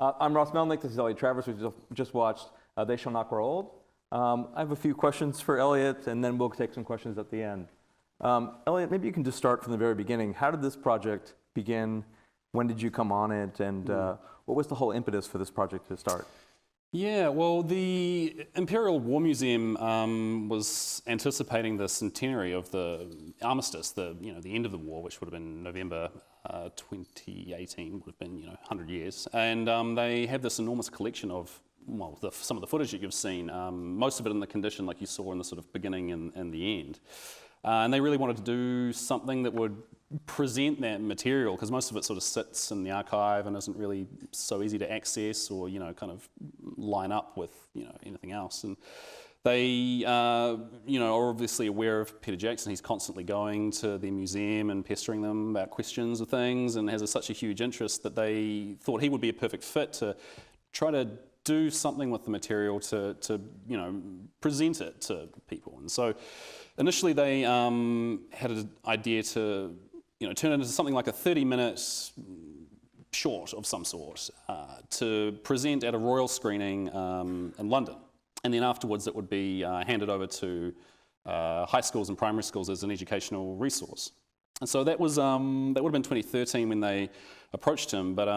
I'm Ross Melnick. This is Elliot Travers. We just watched They Shall Not Grow Old. I have a few questions for Elliot, and then we'll take some questions at the end. Elliot, maybe you can just start from the very beginning. How did this project begin? When did you come on it? And what was the whole impetus for this project to start? Yeah, well, the Imperial War Museum was anticipating the centenary of the armistice, the end of the war, which would have been November 2018, would have been 100 years, and they have this enormous collection of some of the footage that you've seen, most of it in the condition like you saw in the sort of beginning and the end. And they really wanted to do something that would present that material, because most of it sort of sits in the archive and isn't really so easy to access or kind of line up with anything else. And they are obviously aware of Peter Jackson. He's constantly going to the museum and pestering them about questions of things, and has such a huge interest that they thought he would be a perfect fit to try to do something with the material to present it to people. And so initially they had an idea to turn it into something like a 30-minute short of some sort to present at a royal screening in London. And then afterwards it would be handed over to high schools and primary schools as an educational resource. And so that was that would have been 2013 when they approached him. But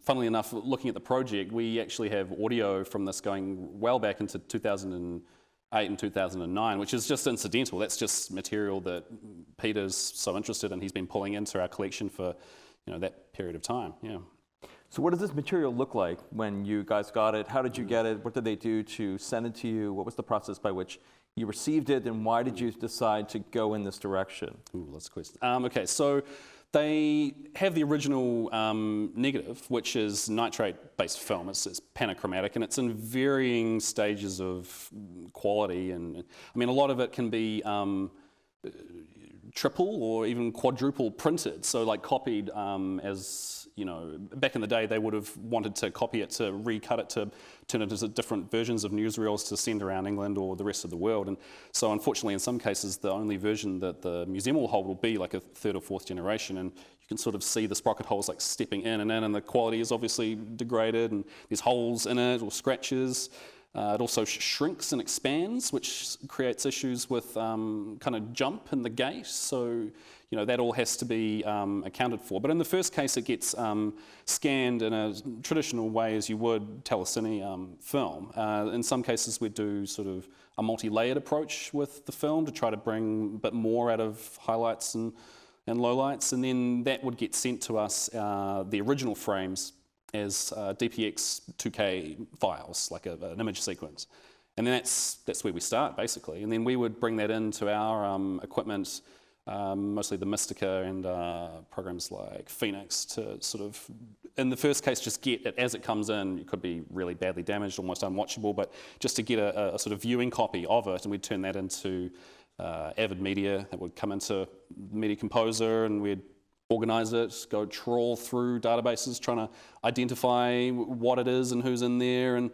funnily enough, looking at the project, we actually have audio from this going well back into 2008 and 2009, which is just incidental. That's just material that Peter's so interested in. He's been pulling into our collection for that period of time. Yeah. So what does this material look like when you guys got it? How did you get it? What did they do to send it to you? What was the process by which you received it, and why did you decide to go in this direction? Ooh, lots of questions. Okay, so they have the original negative, which is nitrate-based film. It's panachromatic, and it's in varying stages of quality. And I mean, a lot of it can be triple or even quadruple printed, so like copied as, back in the day they would have wanted to copy it to recut it to turn it into different versions of newsreels to send around England or the rest of the world. And so unfortunately in some cases the only version that the museum will hold will be like a third or fourth generation, and you can sort of see the sprocket holes like stepping in, and the quality is obviously degraded, and there's holes in it or scratches. It also shrinks and expands, which creates issues with kind of jump in the gate. So, that all has to be accounted for. But in the first case, it gets scanned in a traditional way as you would telecine film. In some cases, we do sort of a multi-layered approach with the film to try to bring a bit more out of highlights and lowlights. And then that would get sent to us, the original frames, as DPX 2K files, like an image sequence. And then that's where we start, basically. And then we would bring that into our equipment, mostly the Mystica and programs like Phoenix, to sort of, in the first case, just get it as it comes in. It could be really badly damaged, almost unwatchable, but just to get a sort of viewing copy of it, and we'd turn that into Avid Media that would come into Media Composer, and we'd organize it, go trawl through databases, trying to identify what it is and who's in there. And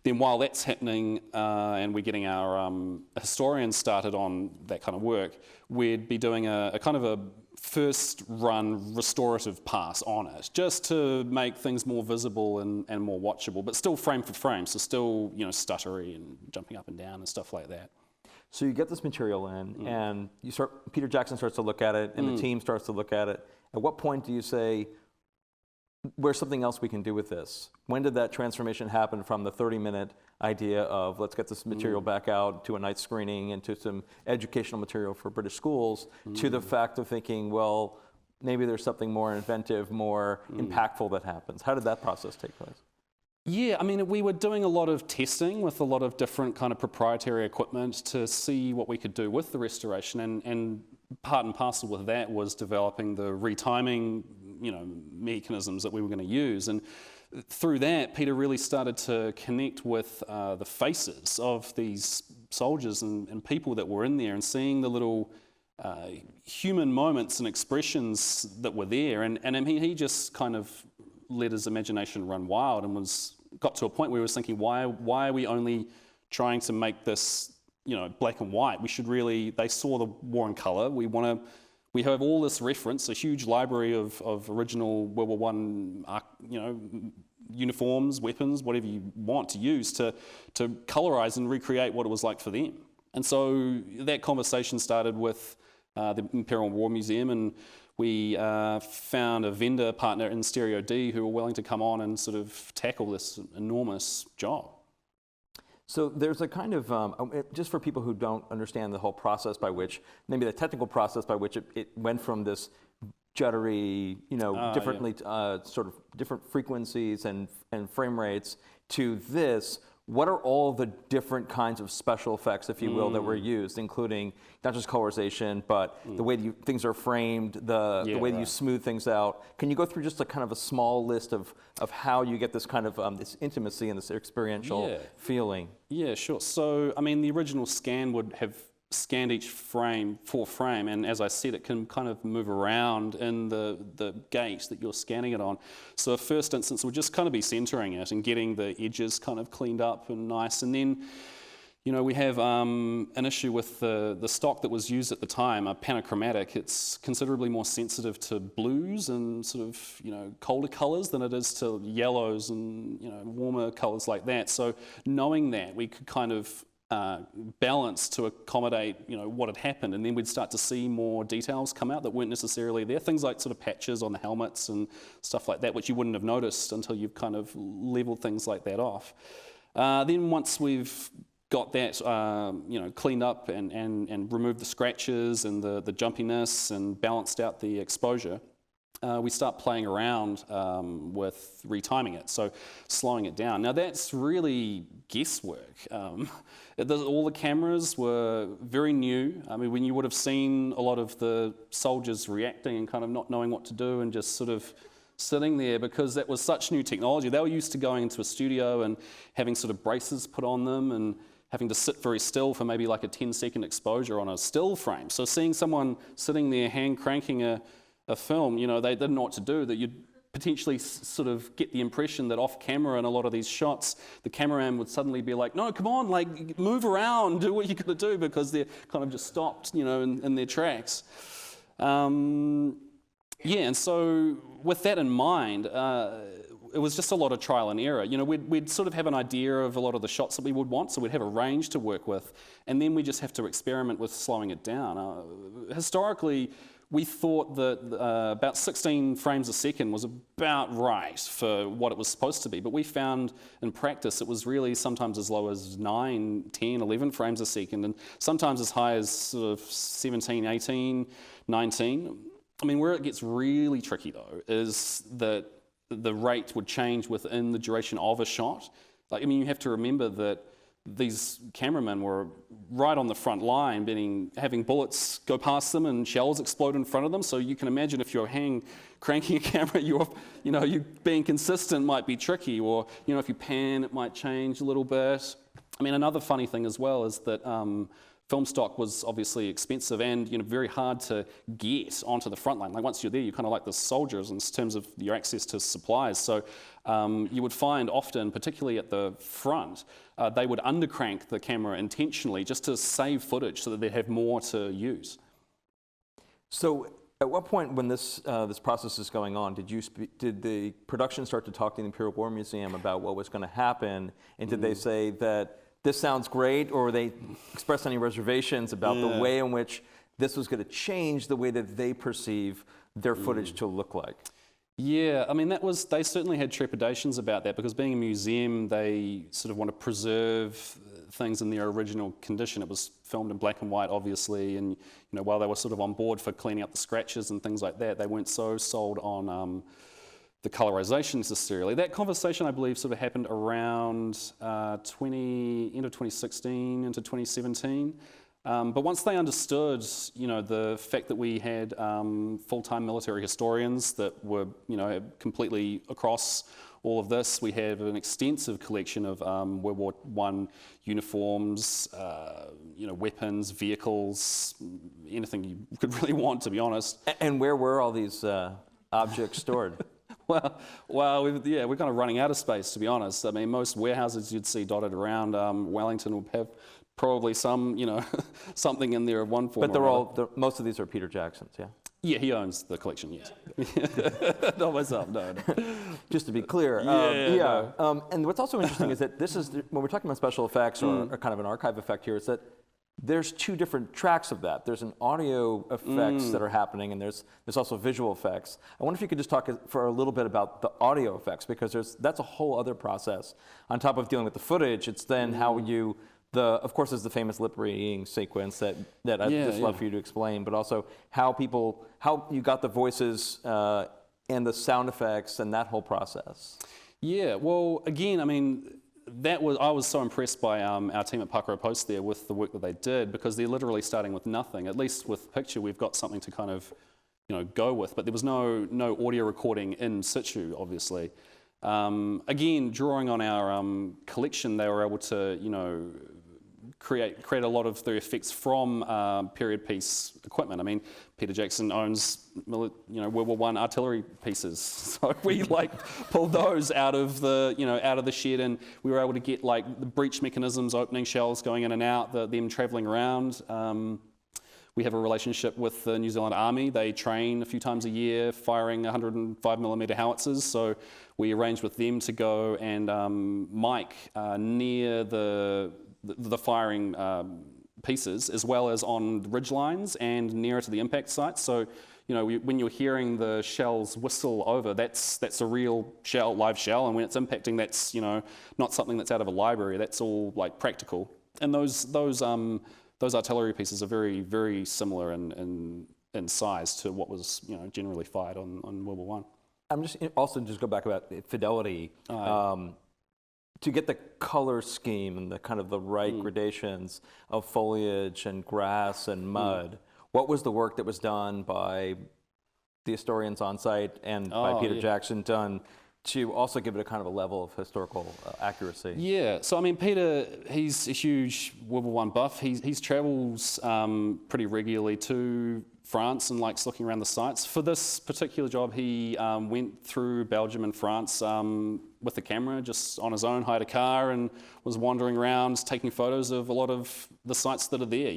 then while that's happening and we're getting our historians started on that kind of work, we'd be doing a kind of a first run restorative pass on it, just to make things more visible and more watchable, but still frame for frame, so still stuttery and jumping up and down and stuff like that. So you get this material in, and Peter Jackson starts to look at it, and the team starts to look at it. At what point do you say, there's something else we can do with this? When did that transformation happen from the 30-minute idea of let's get this material back out to a night screening and to some educational material for British schools, to the fact of thinking, well, maybe there's something more inventive, more impactful that happens? How did that process take place? Yeah, I mean, we were doing a lot of testing with a lot of different kind of proprietary equipment to see what we could do with the restoration, and part and parcel with that was developing the retiming, mechanisms that we were going to use. And through that, Peter really started to connect with the faces of these soldiers and people that were in there, and seeing the little human moments and expressions that were there. And I mean, he just kind of let his imagination run wild, and got to a point where he was thinking, why are we only trying to make this black and white? We should really, they saw the war in colour. We have all this reference, a huge library of original World War I uniforms, weapons, whatever you want to use to colorize and recreate what it was like for them. And so that conversation started with the Imperial War Museum, and we found a vendor partner in Stereo D who were willing to come on and sort of tackle this enormous job. So there's a kind of, just for people who don't understand the whole process by which, maybe the technical process by which it went from this juddery, differently, sort of different frequencies and frame rates to this. What are all the different kinds of special effects, if you will, that were used, including not just colorization, but the way that things are framed, the way that you smooth things out? Can you go through just a kind of a small list of how you get this kind of this intimacy and this experiential feeling? Yeah, sure. So, I mean, the original scan would have scanned each frame for frame, and as I said, it can kind of move around in the gate that you're scanning it on. So a first instance would just kind of be centering it and getting the edges kind of cleaned up and nice. And then, we have an issue with the stock that was used at the time, a panachromatic. It's considerably more sensitive to blues and sort of, colder colors than it is to yellows and, warmer colors like that. So knowing that, we could kind of balance to accommodate, what had happened, and then we'd start to see more details come out that weren't necessarily there. Things like sort of patches on the helmets and stuff like that, which you wouldn't have noticed until you've kind of leveled things like that off. Then once we've got that, cleaned up and removed the scratches and the jumpiness and balanced out the exposure, we start playing around with retiming it, so slowing it down. Now that's really guesswork. All the cameras were very new. I mean, when you would have seen a lot of the soldiers reacting and kind of not knowing what to do and just sort of sitting there, because that was such new technology. They were used to going into a studio and having sort of braces put on them and having to sit very still for maybe like a 10-second exposure on a still frame. So seeing someone sitting there hand cranking a film, they didn't know what to do, that you'd potentially sort of get the impression that off camera in a lot of these shots, the cameraman would suddenly be like, no, come on, like move around, do what you're gonna do, because they're kind of just stopped, in their tracks. And so with that in mind, it was just a lot of trial and error. We'd sort of have an idea of a lot of the shots that we would want, so we'd have a range to work with, and then we just have to experiment with slowing it down. Historically, we thought that about 16 frames a second was about right for what it was supposed to be, but we found in practice it was really sometimes as low as 9, 10, 11 frames a second, and sometimes as high as sort of 17, 18, 19. I mean, where it gets really tricky though is that the rate would change within the duration of a shot. You have to remember that these cameramen were right on the front line, having bullets go past them and shells explode in front of them. So you can imagine if you're cranking a camera, you being consistent might be tricky, or if you pan, it might change a little bit. I mean, another funny thing as well is that film stock was obviously expensive and very hard to get onto the front line. Like once you're there, you're kind of like the soldiers in terms of your access to supplies. So you would find often, particularly at the front, they would undercrank the camera intentionally just to save footage so that they'd have more to use. So at what point when this process is going on, did the production start to talk to the Imperial War Museum about what was going to happen, and did they say that this sounds great, or they expressed any reservations about the way in which this was going to change the way that they perceive their footage to look like? Yeah, I mean, they certainly had trepidations about that, because being a museum, they sort of want to preserve things in their original condition. It was filmed in black and white, obviously, and while they were sort of on board for cleaning up the scratches and things like that, they weren't so sold on the colorization necessarily. That conversation, I believe, sort of happened around end of 2016 into 2017. But once they understood, the fact that we had full-time military historians that were, completely across all of this, we have an extensive collection of World War I uniforms, weapons, vehicles, anything you could really want, to be honest. And where were all these objects stored? Well, we're kind of running out of space, to be honest. I mean, most warehouses you'd see dotted around Wellington will have probably some, something in there of one form. But most of these are Peter Jacksons, yeah? Yeah, he owns the collection, yes. Not myself, no. Just to be clear. And what's also interesting is that this is, when we're talking about special effects or kind of an archive effect here, is that there's two different tracks of that. There's an audio effects that are happening, and there's also visual effects. I wonder if you could just talk for a little bit about the audio effects, because that's a whole other process. On top of dealing with the footage, it's then how you, of course, there's the famous lip reading sequence that I'd just love for you to explain, but also how you got the voices and the sound effects and that whole process. Yeah, well, again, I mean, I was so impressed by our team at Pakaro Post there with the work that they did, because they're literally starting with nothing. At least with picture, we've got something to kind of, go with. But there was no audio recording in situ, obviously. Again, drawing on our collection, they were able to, create a lot of the effects from period piece equipment. I mean, Peter Jackson owns, World War I artillery pieces, so we pulled those out of the shed, and we were able to get the breech mechanisms, opening shells going in and out, them travelling around. We have a relationship with the New Zealand Army. They train a few times a year firing 105mm howitzers, so we arranged with them to go and mic near the firing pieces, as well as on the ridge lines and nearer to the impact sites. So, when you're hearing the shells whistle over, that's a real shell, live shell, and when it's impacting, that's not something that's out of a library. That's all practical. And those artillery pieces are very, very similar in size to what was generally fired on World War I. I'm just go back about fidelity. To get the color scheme and the kind of the right gradations of foliage and grass and mud, what was the work that was done by the historians on site and by Peter Jackson done to also give it a kind of a level of historical accuracy? Yeah, so I mean, Peter, he's a huge World War I buff. He travels pretty regularly to France and likes looking around the sites. For this particular job, he went through Belgium and France with a camera, just on his own, hired a car and was wandering around taking photos of a lot of the sites that are there.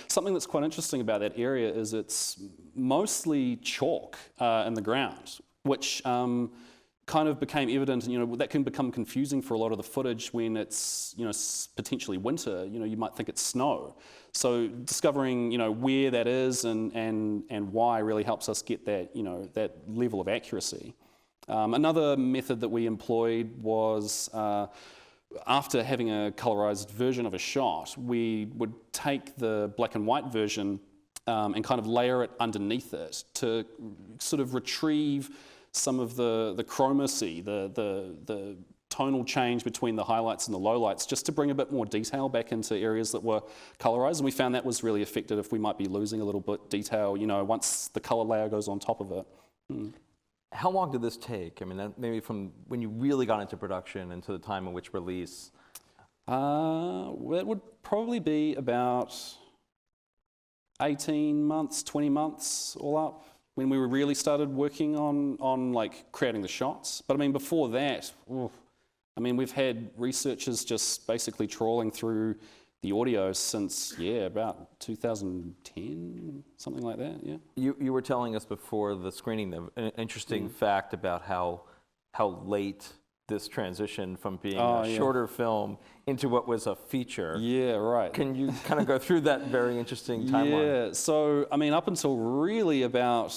Something that's quite interesting about that area is it's mostly chalk in the ground, which kind of became evident, and that can become confusing for a lot of the footage when it's potentially winter. You might think it's snow. So discovering where that is and why really helps us get that that level of accuracy. Another method that we employed was after having a colorized version of a shot, we would take the black and white version and kind of layer it underneath it to sort of retrieve some of the chromacy, the tonal change between the highlights and the lowlights, just to bring a bit more detail back into areas that were colorized. And we found that was really effective if we might be losing a little bit detail, once the color layer goes on top of it. How long did this take? I mean, maybe from when you really got into production and to the time in which release? It would probably be about 18 months, 20 months all up, when we really started working on creating the shots. But I mean, before that, we've had researchers just basically trawling through the audio since, about 2010, something like that, yeah. You were telling us before the screening an interesting fact about how late this transition from being a shorter film into what was a feature. Yeah, right. Can you kind of go through that very interesting timeline? Yeah, so, up until really about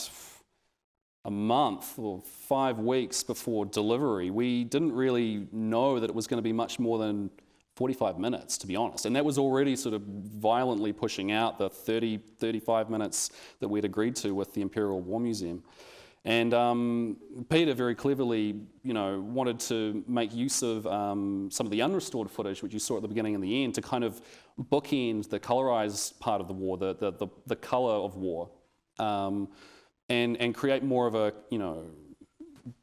a month or 5 weeks before delivery, we didn't really know that it was going to be much more than 45 minutes, to be honest. And that was already sort of violently pushing out the 30, 35 minutes that we'd agreed to with the Imperial War Museum. And Peter very cleverly, wanted to make use of some of the unrestored footage, which you saw at the beginning and the end, to kind of bookend the colorized part of the war, the color of war, and create more of a,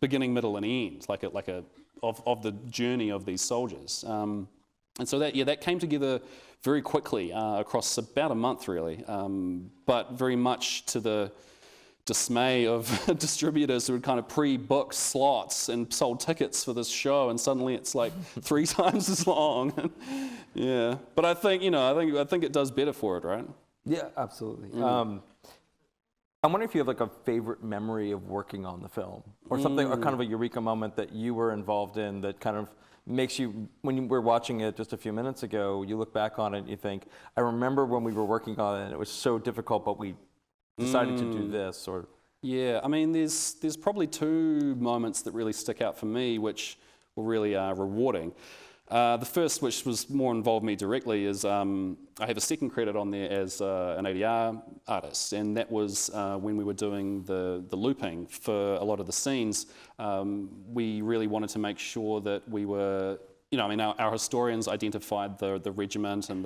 beginning, middle, and end, of the journey of these soldiers. And so that came together very quickly across about a month, really, but very much to the dismay of distributors who had kind of pre-booked slots and sold tickets for this show, and suddenly it's 3 times as long. Yeah, but I think it does better for it, right? Yeah, absolutely. I wonder if you have like a favorite memory of working on the film, or something, or kind of a eureka moment that you were involved in that kind of makes you, when you were watching it just a few minutes ago, you look back on it and you think, I remember when we were working on it and it was so difficult, but we decided to do this, or... Yeah, I mean, there's probably two moments that really stick out for me, which were really rewarding. The first, which was more involved me directly, is I have a second credit on there as an ADR artist, and that was when we were doing the looping for a lot of the scenes. We really wanted to make sure that we were, I mean, our historians identified the regiment and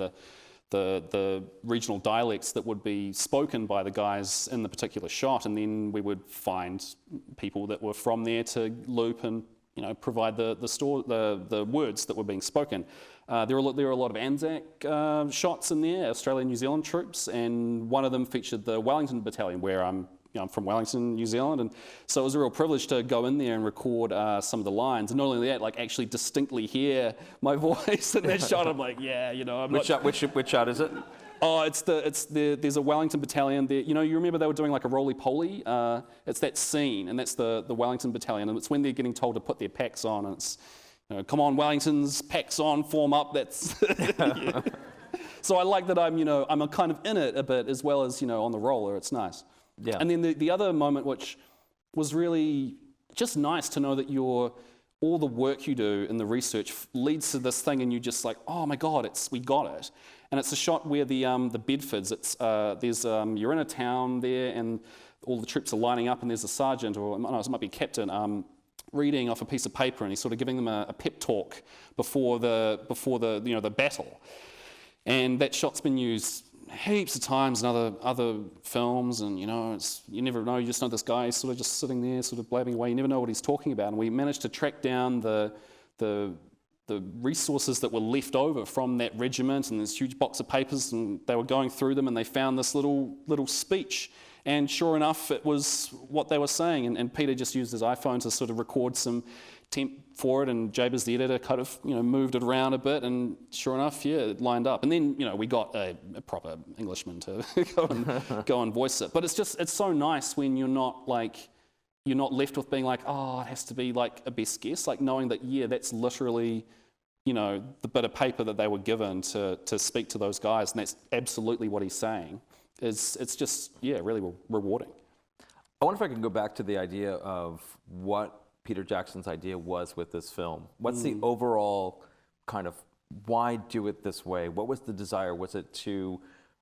the regional dialects that would be spoken by the guys in the particular shot, and then we would find people that were from there to loop and provide the words that were being spoken. There were a lot of ANZAC shots in there, Australian New Zealand troops, and one of them featured the Wellington Battalion, where I'm from Wellington, New Zealand, and so it was a real privilege to go in there and record some of the lines, and not only that, like actually distinctly hear my voice in that shot. I'm like, I'm Which shot is it? Oh, there's a Wellington Battalion there. You remember they were doing like a roly-poly? It's that scene, and that's the Wellington Battalion, and it's when they're getting told to put their packs on, and it's, come on, Wellingtons, packs on, form up, that's... Yeah. So I like that I'm kind of in it a bit, as well as, on the roller, it's nice. Yeah. And then the other moment, which was really just nice to know that all the work you do in the research leads to this thing, and you're just like, oh my God, we got it. And it's a shot where the Bedfords, you're in a town there, and all the troops are lining up, and there's a sergeant, or no, it might be a captain, reading off a piece of paper, and he's sort of giving them a pep talk before the battle. And that shot's been used heaps of times in other films, and you never know. You just know this guy is sort of just sitting there, sort of blabbing away. You never know what he's talking about. And we managed to track down the resources that were left over from that regiment, and this huge box of papers, and they were going through them, and they found this little speech. And sure enough, it was what they were saying. And Peter just used his iPhone to sort of record some temp for it, and Jabez, the editor, kind of moved it around a bit, and sure enough, yeah, it lined up. And then we got a proper Englishman to go and voice it. But it's so nice when you're not left with being like, oh, it has to be like a best guess, like knowing that, yeah, that's literally the bit of paper that they were given to speak to those guys, and that's absolutely what he's saying. It's just, yeah, really rewarding. I wonder if I can go back to the idea of what Peter Jackson's idea was with this film. What's the overall kind of, why do it this way? What was the desire? Was it to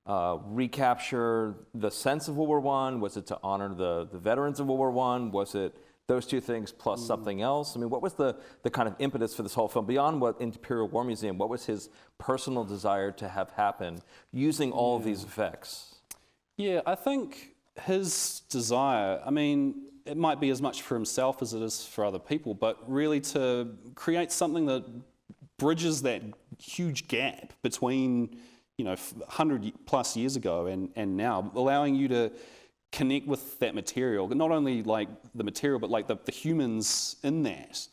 recapture the sense of World War I? Was it to honor the veterans of World War I? Was it those two things plus something else? I mean, what was the kind of impetus for this whole film? Beyond what Imperial War Museum, what was his personal desire to have happen using all of these effects? Yeah, I think his desire, I mean, it might be as much for himself as it is for other people, but really to create something that bridges that huge gap between 100 plus years ago and now, allowing you to connect with that material, not only like the material, but like the humans in that,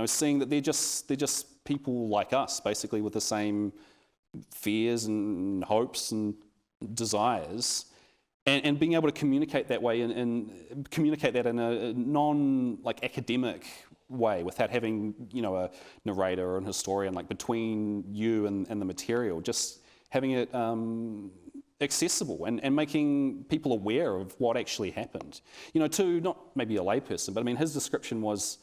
seeing that they're just people like us, basically, with the same fears and hopes and desires. And being able to communicate that way and communicate that in a non-academic way, without having a narrator or an historian between you and the material, just having it accessible and making people aware of what actually happened. To not maybe a layperson, but I mean his description was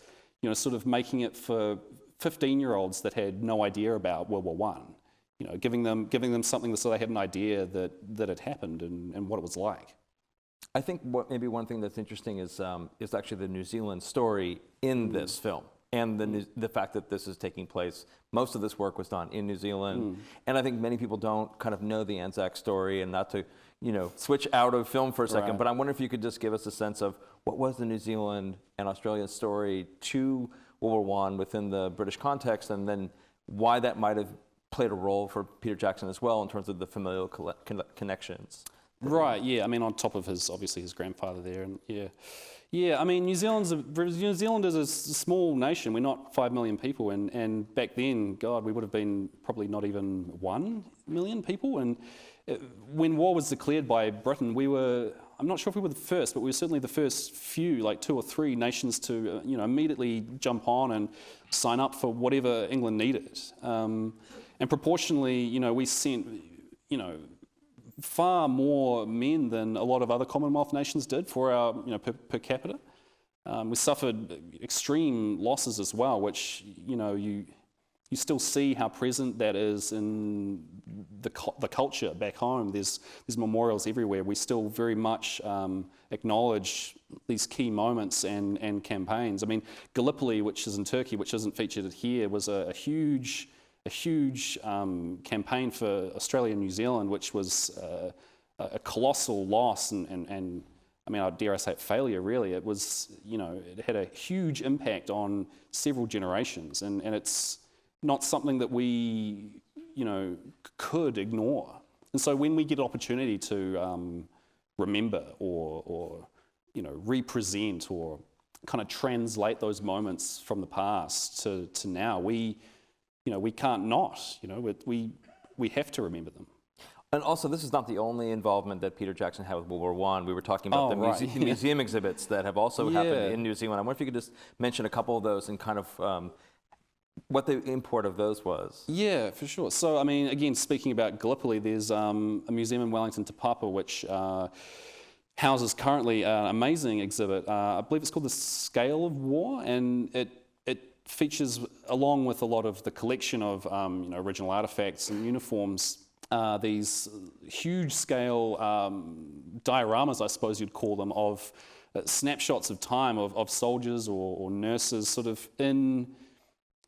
sort of making it for 15-year-olds that had no idea about World War I. Giving them something so they had an idea that it happened and what it was like. I think maybe one thing that's interesting is actually the New Zealand story in this film, and the fact that this is taking place. Most of this work was done in New Zealand, and I think many people don't kind of know the ANZAC story, and not to switch out of film for a second. Right. But I wonder if you could just give us a sense of what was the New Zealand and Australian story to World War I within the British context, and then why that might have played a role for Peter Jackson as well in terms of the familial connections. Right, yeah. I mean, on top of his grandfather there, and yeah. I mean, New Zealand is a small nation. We're not 5 million people, and back then, God, we would have been probably not even 1 million people. And when war was declared by Britain, we were I'm not sure if we were the first, but we were certainly the first few, like 2 or 3 nations to, immediately jump on and sign up for whatever England needed. And proportionally, we sent, far more men than a lot of other Commonwealth nations did for our, per capita. We suffered extreme losses as well, which, you still see how present that is in the culture back home. There's memorials everywhere. We still very much acknowledge these key moments and campaigns. I mean, Gallipoli, which is in Turkey, which isn't featured here, was a huge campaign for Australia and New Zealand, which was a colossal loss and I mean, dare I say it, failure, really. It was, it had a huge impact on several generations, and it's not something that we, could ignore. And so when we get an opportunity to remember or represent or kind of translate those moments from the past to now, we can't not, we have to remember them. And also, this is not the only involvement that Peter Jackson had with World War I. We were talking about museum exhibits that have also happened in New Zealand. I wonder if you could just mention a couple of those and kind of what the import of those was. Yeah, for sure. So, I mean, again, speaking about Gallipoli, there's a museum in Wellington, Te Papa, which houses currently an amazing exhibit. I believe it's called The Scale of War, and it features, along with a lot of the collection of original artifacts and uniforms, these huge scale dioramas, I suppose you'd call them, of snapshots of time of soldiers or nurses sort of in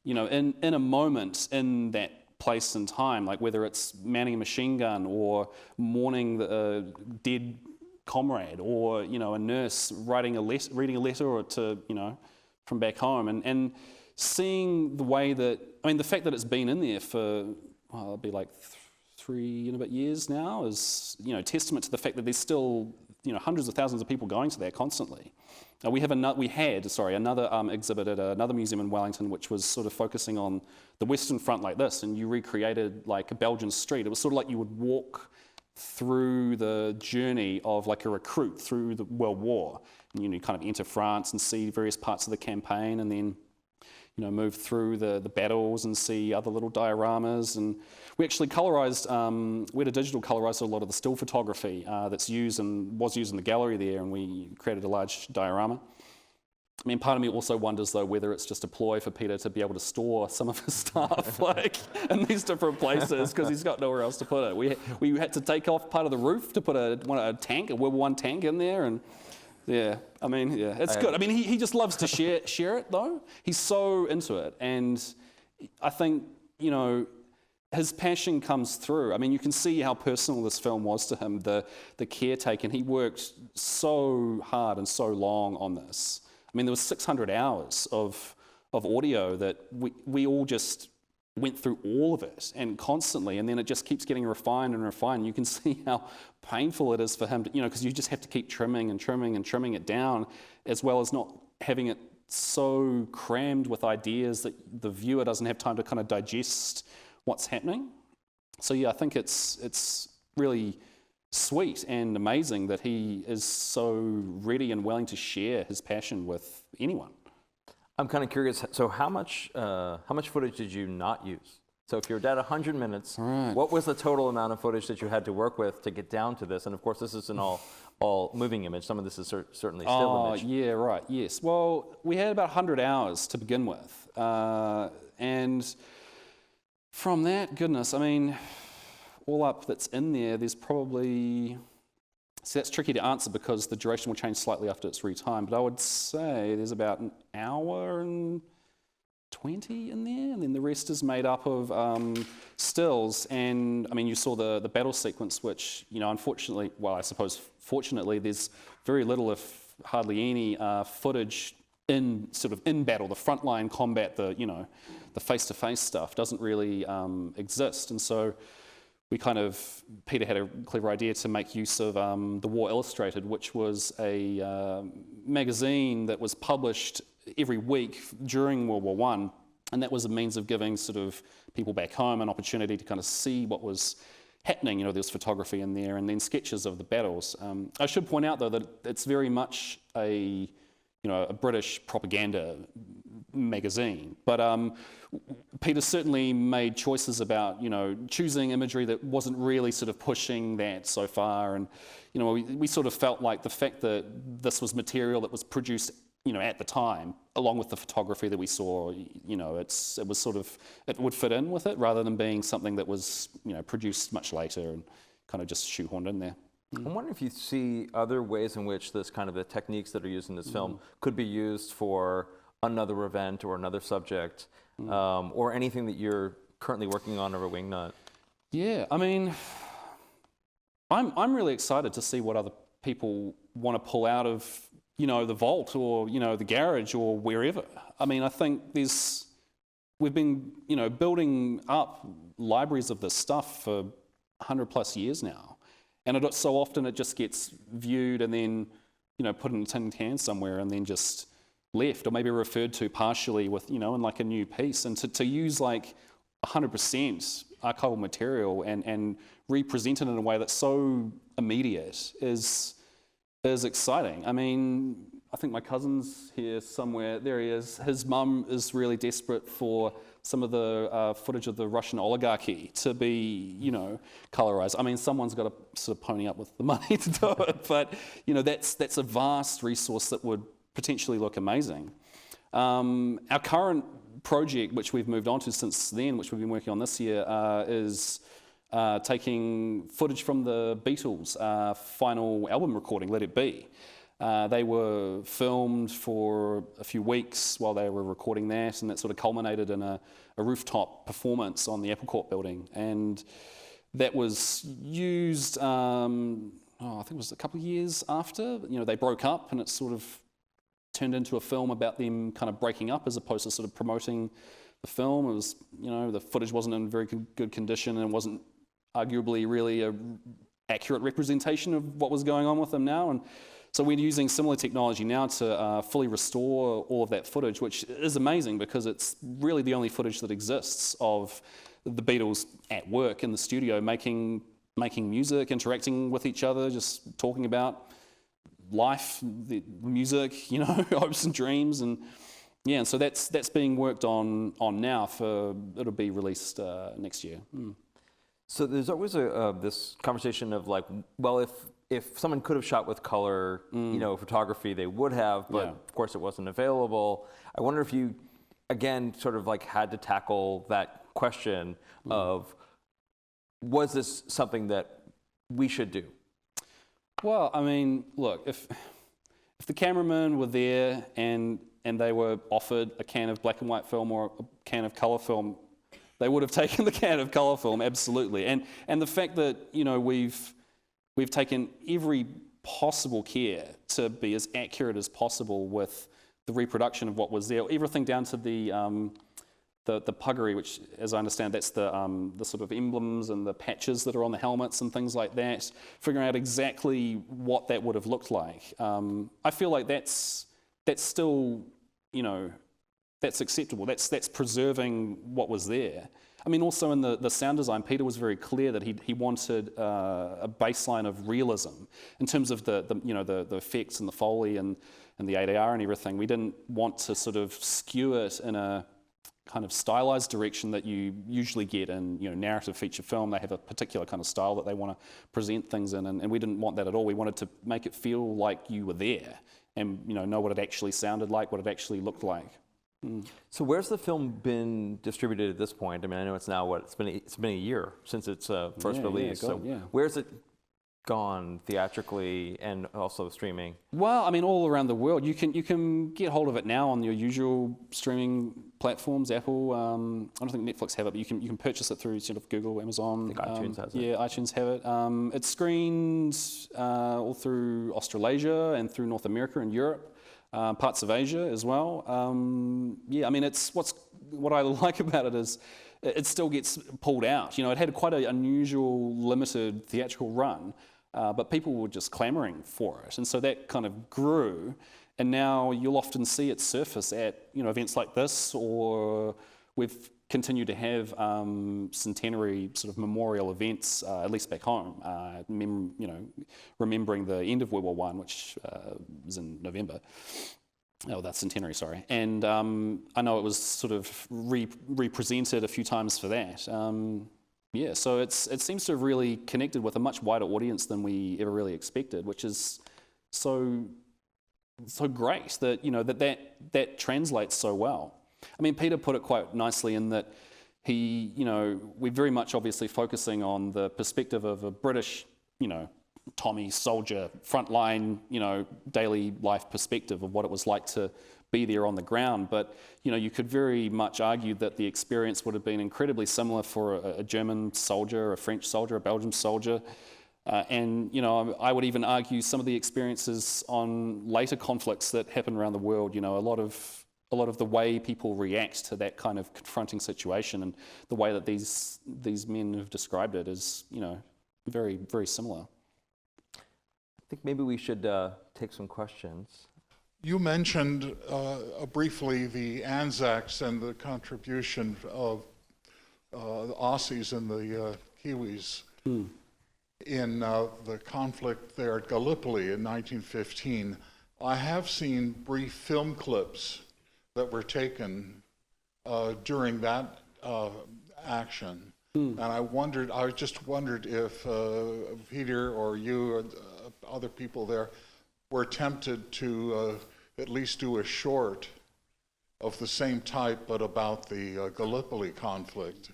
a moment in that place and time, like whether it's manning a machine gun or mourning the dead comrade, or a nurse reading a letter or from back home, and seeing the way that, I mean, the fact that it's been in there for, well, it'll be like 3 and a bit years now is, testament to the fact that there's still, hundreds of thousands of people going to there constantly. We had another exhibit at another museum in Wellington, which was sort of focusing on the Western Front like this, and you recreated like a Belgian street. It was sort of like you would walk through the journey of like a recruit through the World War, and you kind of enter France and see various parts of the campaign, and then move through the battles and see other little dioramas. And we actually colorized, we had a digital colorizer a lot of the still photography that's used and was used in the gallery there, and we created a large diorama. I mean, part of me also wonders though whether it's just a ploy for Peter to be able to store some of his stuff like in these different places, because he's got nowhere else to put it. We had to take off part of the roof to put a tank, a World War I tank in there, and it's good. I mean, he just loves to share it though. He's so into it, and I think, his passion comes through. I mean, you can see how personal this film was to him, the care taken. He worked so hard and so long on this. I mean, there was 600 hours of audio that we all just went through all of it and constantly, and then it just keeps getting refined and refined. You can see how painful it is for him to, because you just have to keep trimming and trimming and trimming it down, as well as not having it so crammed with ideas that the viewer doesn't have time to kind of digest what's happening. So yeah, I think it's really sweet and amazing that he is so ready and willing to share his passion with anyone. I'm kind of curious, so how much footage did you not use? So if you're at 100 minutes, what was the total amount of footage that you had to work with to get down to this? And of course, this isn't all moving image. Some of this is certainly still image. Yeah, right, yes. Well, we had about 100 hours to begin with. And from that, goodness, I mean, all up that's in there, there's probably... So that's tricky to answer because the duration will change slightly after it's retimed, but I would say there's about an hour and 20 in there, and then the rest is made up of stills. And I mean, you saw the battle sequence, which, unfortunately, well, I suppose fortunately, there's very little, if hardly any, footage in battle. The frontline combat, the face-to-face stuff doesn't really exist, and so Peter had a clever idea to make use of The War Illustrated, which was a magazine that was published every week during World War I, and that was a means of giving sort of people back home an opportunity to kind of see what was happening. There's photography in there, and then sketches of the battles. I should point out though that it's very much a British propaganda magazine, but Peter certainly made choices about choosing imagery that wasn't really sort of pushing that so far, and we sort of felt like the fact that this was material that was produced at the time, along with the photography that we saw, it would fit in with it rather than being something that was produced much later and kind of just shoehorned in there. I'm wondering if you see other ways in which this kind of the techniques that are used in this film could be used for another event or another subject, or anything that you're currently working on over Wingnut. Yeah, I mean, I'm really excited to see what other people want to pull out of the vault or the garage or wherever. I mean, I think we've been building up libraries of this stuff for 100+ years now. And so often it just gets viewed and then, put in a tin can somewhere and then just left, or maybe referred to partially with, in like a new piece. And to use like 100% archival material and represent it in a way that's so immediate is exciting. I mean, I think my cousin's here somewhere. There he is. His mum is really desperate for some of the footage of the Russian oligarchy to be, colorized. I mean, someone's got to sort of pony up with the money to do it, but that's a vast resource that would potentially look amazing. Our current project, which we've moved on to since then, which we've been working on this year, is taking footage from the Beatles' final album recording, Let It Be. They were filmed for a few weeks while they were recording that, and that sort of culminated in a rooftop performance on the Apple Court building. And that was used, I think it was a couple of years after. They broke up, and it sort of turned into a film about them kind of breaking up as opposed to sort of promoting the film. It was, the footage wasn't in very good condition, and it wasn't arguably really a accurate representation of what was going on with them now. And so we're using similar technology now to fully restore all of that footage, which is amazing because it's really the only footage that exists of the Beatles at work in the studio, making music, interacting with each other, just talking about life, the music, hopes and dreams, and so that's being worked on now. It'll be released next year. So there's always this conversation of like, well, if someone could have shot with color, photography, they would have, but of course it wasn't available. I wonder if you, again, sort of like had to tackle that question of, was this something that we should do? Well, I mean, look, if the cameramen were there and they were offered a can of black and white film or a can of color film, they would have taken the can of color film, absolutely. And the fact that we've taken every possible care to be as accurate as possible with the reproduction of what was there, everything down to the puggery, which, as I understand, that's the sort of emblems and the patches that are on the helmets and things like that, figuring out exactly what that would have looked like. I feel like that's still, that's acceptable. That's preserving what was there. I mean, also in the sound design, Peter was very clear that he wanted a baseline of realism in terms of the effects and the Foley and the ADR and everything. We didn't want to sort of skew it in a kind of stylized direction that you usually get in narrative feature film. They have a particular kind of style that they want to present things in, and we didn't want that at all. We wanted to make it feel like you were there and know what it actually sounded like, what it actually looked like. So where's the film been distributed at this point? I mean, I know it's now it's been a year since its first release. Where's it gone theatrically and also streaming? Well, I mean, all around the world. You can get hold of it now on your usual streaming platforms. Apple, I don't think Netflix have it, but you can purchase it through sort of Google, Amazon. I think iTunes has it. Yeah, iTunes have it. It's screened all through Australasia and through North America and Europe. Parts of Asia as well. I mean, what I like about it is it still gets pulled out. It had quite an unusual, limited theatrical run, but people were just clamoring for it, and so that kind of grew. And now you'll often see it surface at events like this, or we've continue to have centenary sort of memorial events, at least back home, remembering the end of World War I, which was in November. Oh, that's centenary, sorry. And I know it was sort of represented a few times for that. So it seems to have really connected with a much wider audience than we ever really expected, which is so great that that translates so well. I mean, Peter put it quite nicely in that we're very much obviously focusing on the perspective of a British, Tommy soldier, frontline, daily life perspective of what it was like to be there on the ground. But, you could very much argue that the experience would have been incredibly similar for a German soldier, a French soldier, a Belgian soldier. And I would even argue some of the experiences on later conflicts that happen around the world, a lot of the way people react to that kind of confronting situation and the way that these men have described it is, very, very similar. I think maybe we should take some questions. You mentioned briefly the ANZACs and the contribution of the Aussies and the Kiwis in the conflict there at Gallipoli in 1915. I have seen brief film clips that were taken during that action. And I just wondered if Peter or you or other people there were tempted to at least do a short of the same type, but about the Gallipoli conflict.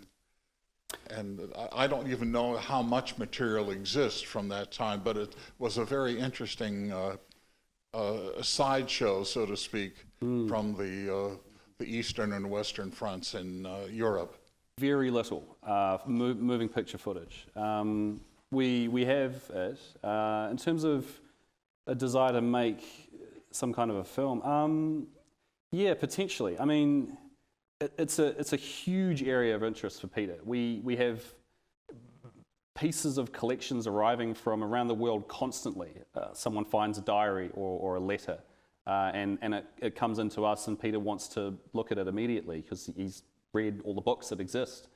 And I don't even know how much material exists from that time, but it was a very interesting sideshow, so to speak, from the Eastern and Western fronts in Europe. Very little moving picture footage. We have it. In terms of a desire to make some kind of a film, yeah, potentially. I mean, it's a huge area of interest for Peter. We have pieces of collections arriving from around the world constantly. Someone finds a diary or a letter, and it comes into us, and Peter wants to look at it immediately because he's read all the books that exist.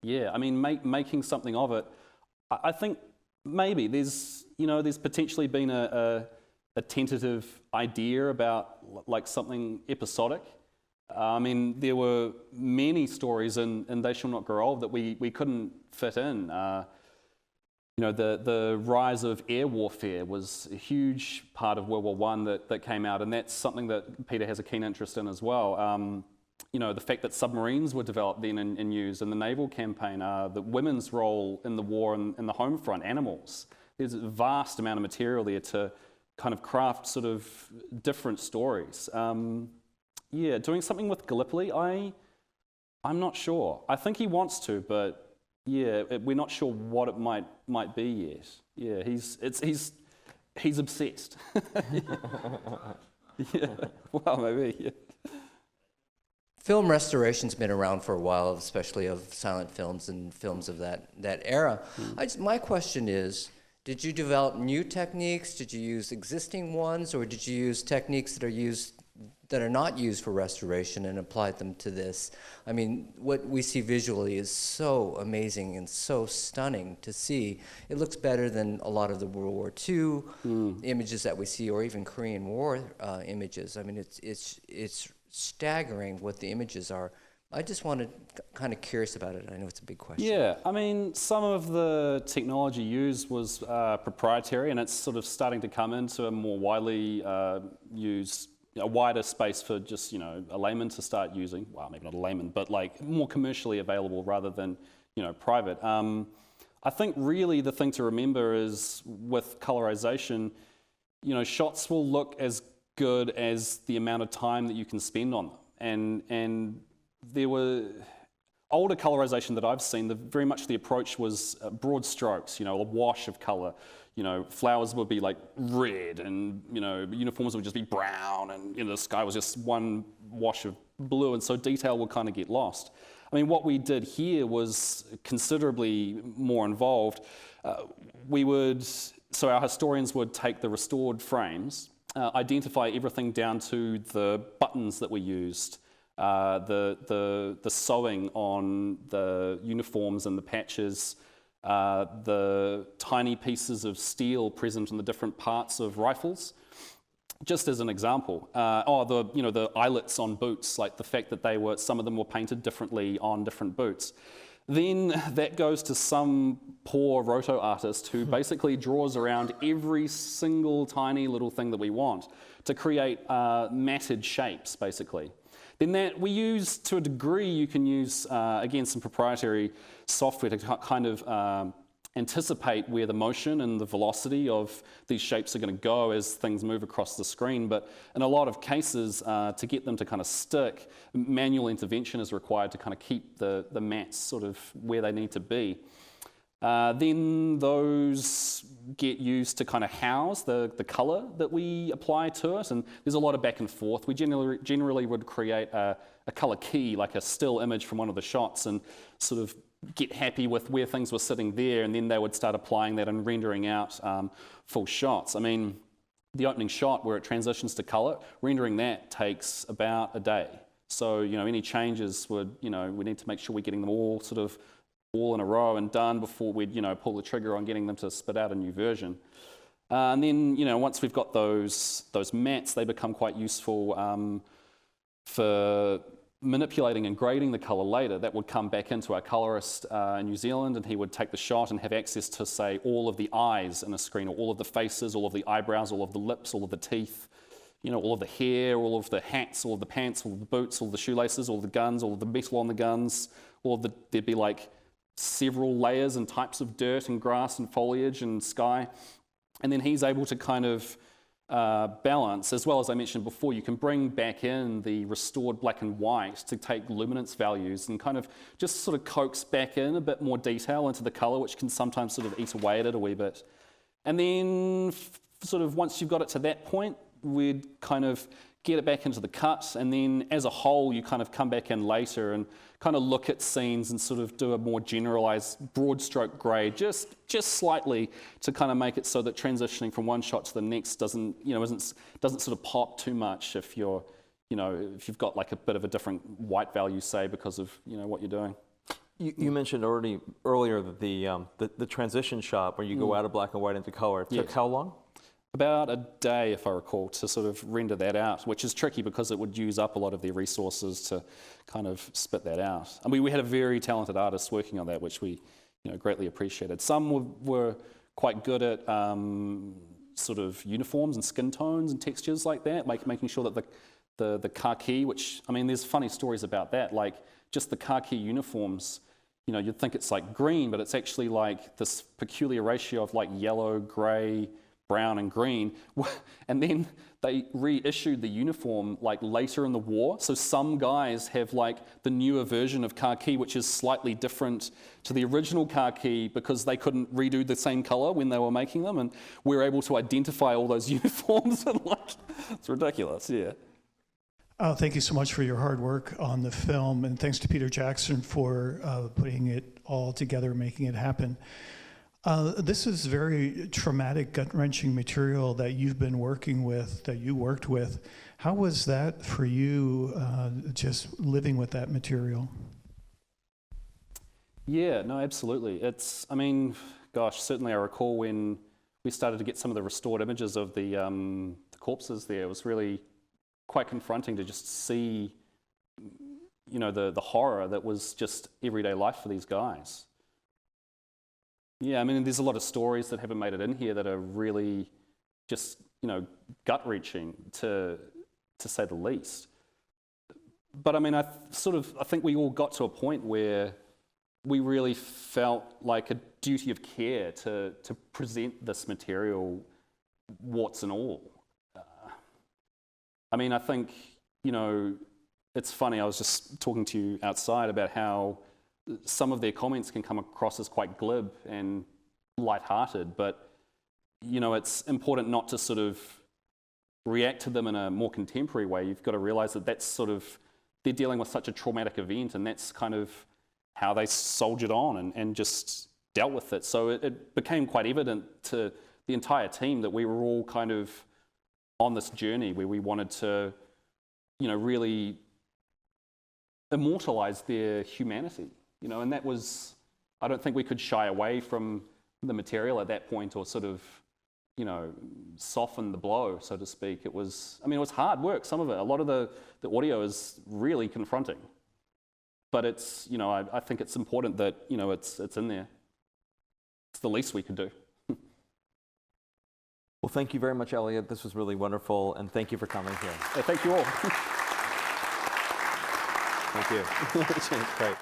Yeah, I mean, making something of it. I think maybe there's potentially been a tentative idea about like something episodic. I mean, there were many stories in They Shall Not Grow Old that we couldn't fit in. The rise of air warfare was a huge part of World War I that came out, and that's something that Peter has a keen interest in as well. The fact that submarines were developed then and used in the naval campaign, the women's role in the war and the home front, animals. There's a vast amount of material there to kind of craft sort of different stories. Yeah, doing something with Gallipoli, I'm not sure. I think he wants to, but yeah, we're not sure what it might be yet. Yeah, he's obsessed. Yeah, well, maybe. Yeah. Film restoration's been around for a while, especially of silent films and films of that era. My question is, did you develop new techniques? Did you use existing ones, or did you use techniques that are not used for restoration and applied them to this? I mean, what we see visually is so amazing and so stunning to see. It looks better than a lot of the World War II images that we see, or even Korean War images. I mean, it's staggering what the images are. I just wanted, kind of curious about it. I know it's a big question. Yeah, I mean, some of the technology used was proprietary, and it's sort of starting to come into a more widely used, a wider space for just, a layman to start using. Well, maybe not a layman, but like more commercially available rather than, private. I think really the thing to remember is with colorization, shots will look as good as the amount of time that you can spend on them. And there were older colorization that I've seen, very much the approach was broad strokes, a wash of color. Flowers would be like red, and uniforms would just be brown, and the sky was just one wash of blue, and so detail would kind of get lost. I mean, what we did here was considerably more involved. So our historians would take the restored frames, identify everything down to the buttons that we used, the sewing on the uniforms and the patches, the tiny pieces of steel present in the different parts of rifles. Just as an example, the eyelets on boots, like the fact that some of them were painted differently on different boots. Then that goes to some poor roto artist who basically draws around every single tiny little thing that we want to create matted shapes, basically. Then that we use, to a degree, you can use, again, some proprietary software to kind of anticipate where the motion and the velocity of these shapes are going to go as things move across the screen. But in a lot of cases, to get them to kind of stick, manual intervention is required to kind of keep the mats sort of where they need to be. Then those get used to kind of house the color that we apply to it, and there's a lot of back and forth. We generally would create a color key, like a still image from one of the shots, and sort of get happy with where things were sitting there, and then they would start applying that and rendering out full shots. I mean, the opening shot where it transitions to color, rendering that takes about a day. So, any changes would, we need to make sure we're getting them all sort of all in a row and done before we'd, pull the trigger on getting them to spit out a new version. And then, once we've got those mats, they become quite useful for manipulating and grading the colour later. That would come back into our colourist in New Zealand, and he would take the shot and have access to, say, all of the eyes in a screen, or all of the faces, all of the eyebrows, all of the lips, all of the teeth, all of the hair, all of the hats, all of the pants, all of the boots, all of the shoelaces, all of the guns, all of the metal on the guns, there'd be like several layers and types of dirt and grass and foliage and sky. And then he's able to kind of balance, as well as I mentioned before, you can bring back in the restored black and white to take luminance values and kind of just sort of coax back in a bit more detail into the color, which can sometimes sort of eat away at it a wee bit. And then sort of once you've got it to that point, we'd kind of get it back into the cut, and then as a whole you kind of come back in later and kind of look at scenes and sort of do a more generalized broad stroke grade, just slightly, to kind of make it so that transitioning from one shot to the next doesn't sort of pop too much if you're, if you've got like a bit of a different white value, say, because of what you're doing. You mentioned earlier that the transition shot where you go out of black and white into color took how long? About a day, if I recall, to sort of render that out, which is tricky because it would use up a lot of their resources to kind of spit that out. I mean, we had a very talented artist working on that, which we greatly appreciated. Some were quite good at sort of uniforms and skin tones and textures like that, making sure that the khaki, which, I mean, there's funny stories about that, like just the khaki uniforms, you'd think it's like green, but it's actually like this peculiar ratio of like yellow, grey, brown and green, and then they reissued the uniform like later in the war. So some guys have like the newer version of khaki, which is slightly different to the original khaki because they couldn't redo the same color when they were making them, and we're able to identify all those uniforms. And like, it's ridiculous, yeah. Thank you so much for your hard work on the film, and thanks to Peter Jackson for putting it all together, making it happen. This is very traumatic, gut-wrenching material that you've been working with, that you worked with. How was that for you, just living with that material? Yeah, no, absolutely. I mean, gosh, certainly I recall when we started to get some of the restored images of the corpses there. It was really quite confronting to just see, the horror that was just everyday life for these guys. Yeah, I mean, there's a lot of stories that haven't made it in here that are really just, gut-wrenching to say the least. But I mean, I think we all got to a point where we really felt like a duty of care to present this material, warts and all. I mean, I think, it's funny, I was just talking to you outside about how some of their comments can come across as quite glib and light-hearted, but it's important not to sort of react to them in a more contemporary way. You've got to realize that they're dealing with such a traumatic event, and that's kind of how they soldiered on and just dealt with it. So it became quite evident to the entire team that we were all kind of on this journey where we wanted to, really immortalize their humanity, you know, and that was, I don't think we could shy away from the material at that point or sort of, you know, soften the blow, so to speak. It was, I mean, it was hard work, some of it. A lot of the audio is really confronting. But it's, you know, I think it's important that, you know, it's in there. It's the least we could do. Well, thank you very much, Elliot. This was really wonderful, and thank you for coming here. Thank you all. Thank you. Great.